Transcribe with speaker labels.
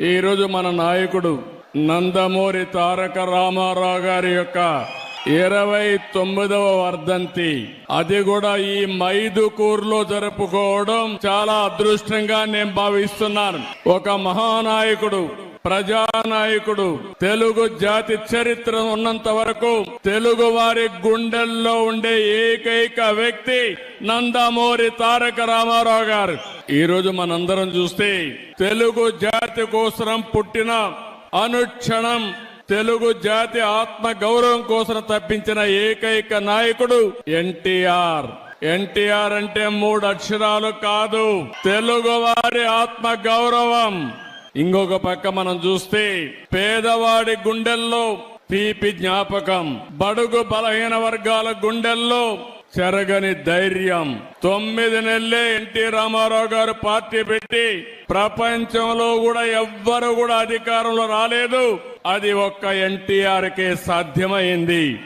Speaker 1: ఈ రోజు మన నాయకుడు నందమూరి తారక రామారావు గారి యొక్క 29వ వర్ధంతి, అది కూడా ఈ మైదుకూరులో జరుపుకోవడం చాలా అదృష్టంగా నేను భావిస్తున్నాను. ఒక మహానాయకుడు, ప్రజానాయకుడు, తెలుగు జాతి చరిత్ర ఉన్నంత వరకు తెలుగు వారి గుండెల్లో ఉండే ఏకైక వ్యక్తి నందమూరి తారక రామారావు గారు. ఈ రోజు మనందరం చూస్తే తెలుగు జాతి కోసం పుట్టిన, అనుక్షణం తెలుగు జాతి ఆత్మ గౌరవం కోసం తప్పించిన ఏకైక నాయకుడు ఎన్టీఆర్. ఎన్టీఆర్ అంటే 3 అక్షరాలు కాదు, తెలుగు వారి ఆత్మ గౌరవం. ఇంకొక పక్క మనం చూస్తే పేదవాడి గుండెల్లో తీపి జ్ఞాపకం, బడుగు బలహీన వర్గాల గుండెల్లో చెరగని ధైర్యం. 9 నెలలే ఎన్టీ రామారావు గారు పార్టీ పెట్టి ప్రపంచంలో కూడా ఎవ్వరు కూడా అధికారంలో రాలేదు. అది ఒక్క ఎన్టీఆర్ కే సాధ్యమైంది.